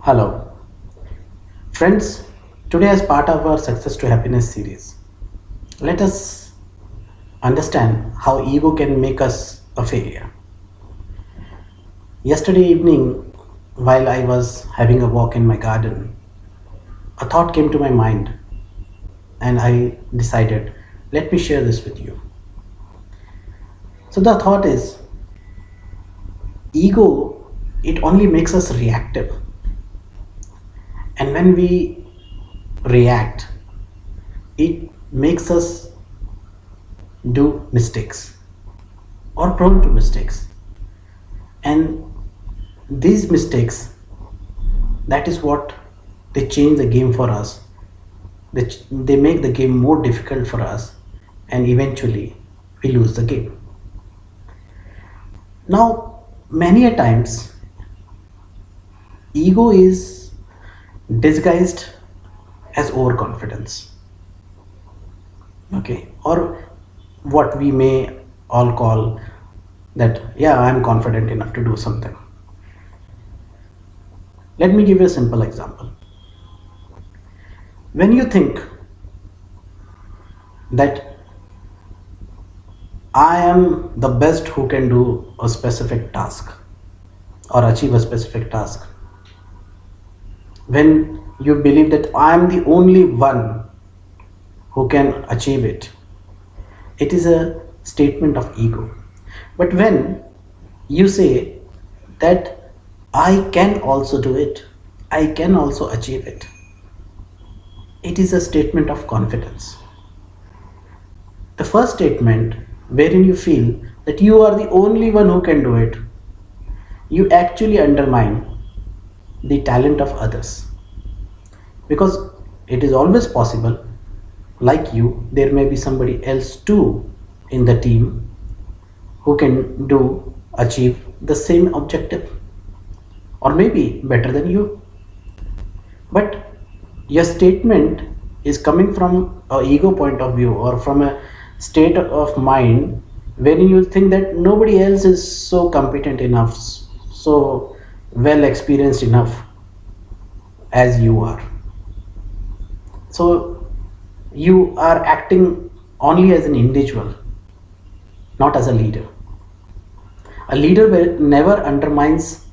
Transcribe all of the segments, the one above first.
Hello, friends. Today, as part of our Success to Happiness series, let us understand how ego can make us a failure. Yesterday evening, while I was having a walk in my garden, a thought came to my mind, and I decided, let me share this with you. So, the thought is ego, it only makes us reactive, and when we react, it makes us do mistakes or prone to mistakes, and these mistakes, that is what they change the game for us. They make the game more difficult for us, and eventually we lose the game. Now, many a times ego is disguised as overconfidence, okay, or what we may all call that, yeah, I'm confident enough to do something. Let me give you a simple example. When you think that I am the best who can do a specific task or achieve a specific task, when you believe that I am the only one who can achieve it, it is a statement of ego. But when you say that I can also do it, I can also achieve it, it is a statement of confidence. The first statement, wherein you feel that you are the only one who can do it, you actually undermine the talent of others, because it is always possible, like you, there may be somebody else too in the team who can achieve the same objective, or maybe better than you. But your statement is coming from a ego point of view, or from a state of mind wherein you think that nobody else is so competent enough, so well experienced enough as you are. So you are acting only as an individual, not as a leader. A leader never undermines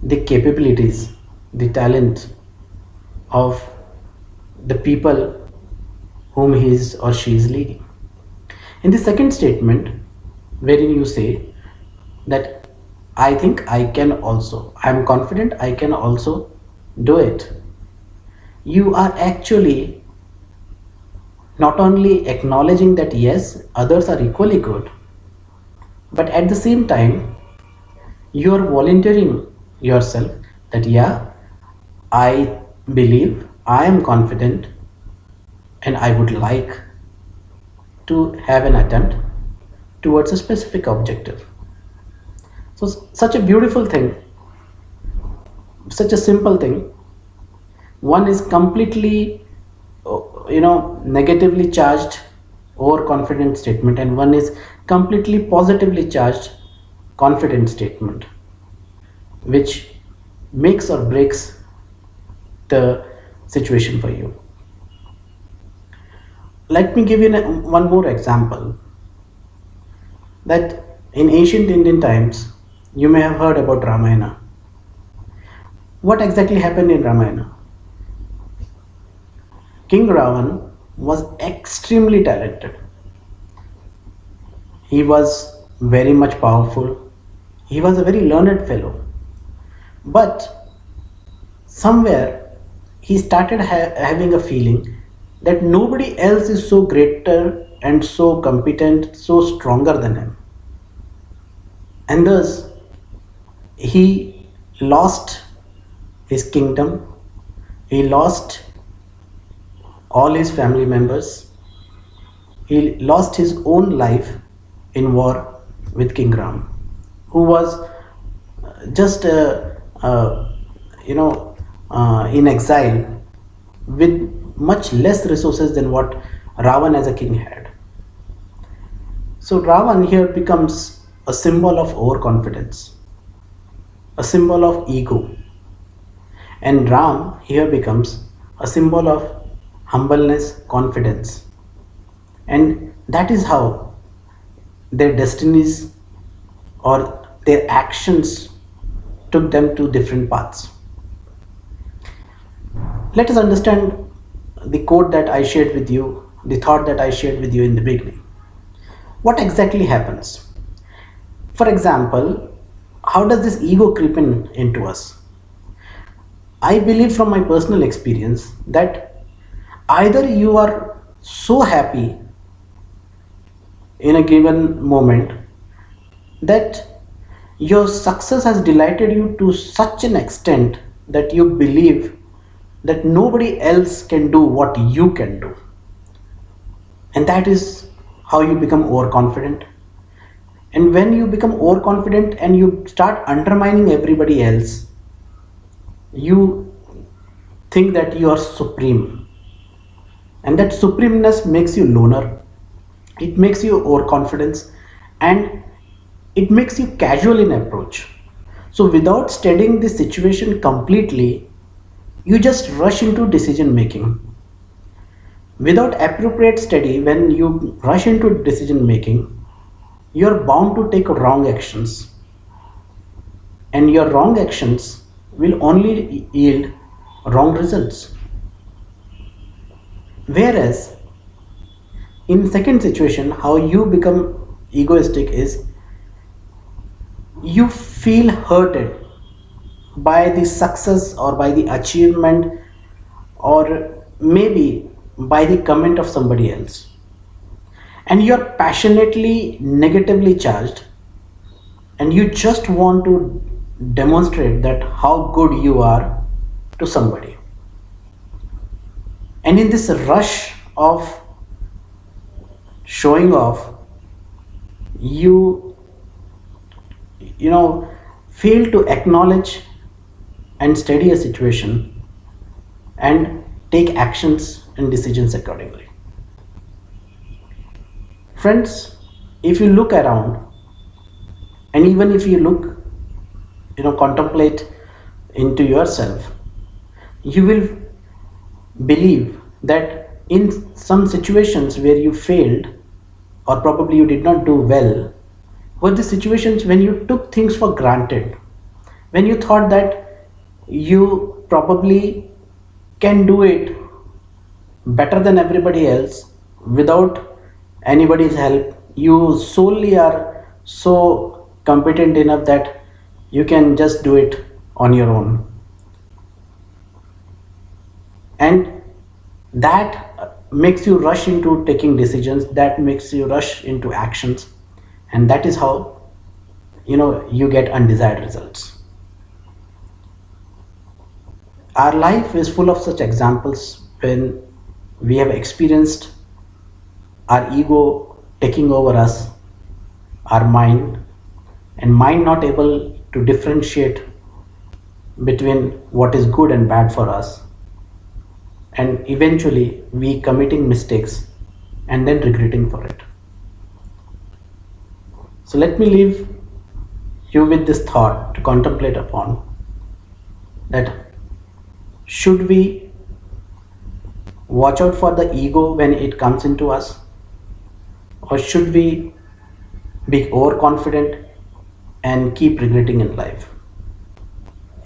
the capabilities, the talent of the people whom he is or she is leading. In the second statement, wherein you say that I think I can also, I am confident I can also do it, you are actually not only acknowledging that yes, others are equally good, but at the same time, you are volunteering yourself that yeah, I believe, I am confident, and I would like to have an attempt towards a specific objective. So, such a beautiful thing, such a simple thing. One is completely, negatively charged, overconfident statement, and one is completely positively charged, confident statement, which makes or breaks the situation for you. Let me give you one more example, that in ancient Indian times, you may have heard about Ramayana. What exactly happened in Ramayana? King Ravan was extremely talented. He was very much powerful. He was a very learned fellow. But somewhere he started having a feeling that nobody else is so greater and so competent, so stronger than him. And thus he lost his kingdom, he lost all his family members, he lost his own life in war with King Ram, who was just in exile with much less resources than what Ravan as a king had. So Ravan here becomes a symbol of overconfidence, a symbol of ego. And Ram here becomes a symbol of humbleness, confidence. And that is how their destinies or their actions took them to different paths. Let us understand the quote that I shared with you, the thought that I shared with you in the beginning. What exactly happens? For example, how does this ego creep into us? I believe from my personal experience that either you are so happy in a given moment that your success has delighted you to such an extent that you believe that nobody else can do what you can do. And that is how you become overconfident. And when you become overconfident and you start undermining everybody else, you think that you are supreme. And that supremeness makes you loner, it makes you overconfidence, and it makes you casual in approach. So without studying the situation completely, you just rush into decision making. Without appropriate study, when you rush into decision making, you're bound to take wrong actions, and your wrong actions will only yield wrong results. Whereas in second situation, how you become egoistic is you feel hurted by the success or by the achievement or maybe by the comment of somebody else, and you're passionately negatively charged, and you just want to demonstrate that how good you are to somebody. And in this rush of showing off, you you know fail to acknowledge and study a situation and take actions and decisions accordingly. Friends, if you look around, and even if you look, contemplate into yourself, you will believe that in some situations where you failed or probably you did not do well were the situations when you took things for granted, when you thought that you probably can do it better than everybody else without anybody's help. You solely are so competent enough that you can just do it on your own. And that makes you rush into taking decisions, that makes you rush into actions, and that is how you get undesired results. Our life is full of such examples when we have experienced our ego taking over us, our mind, and mind not able to differentiate between what is good and bad for us, and eventually we committing mistakes and then regretting for it. So let me leave you with this thought to contemplate upon, that should we watch out for the ego when it comes into us, or should we be overconfident and keep regretting in life?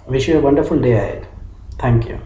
Wish you a wonderful day ahead. Thank you.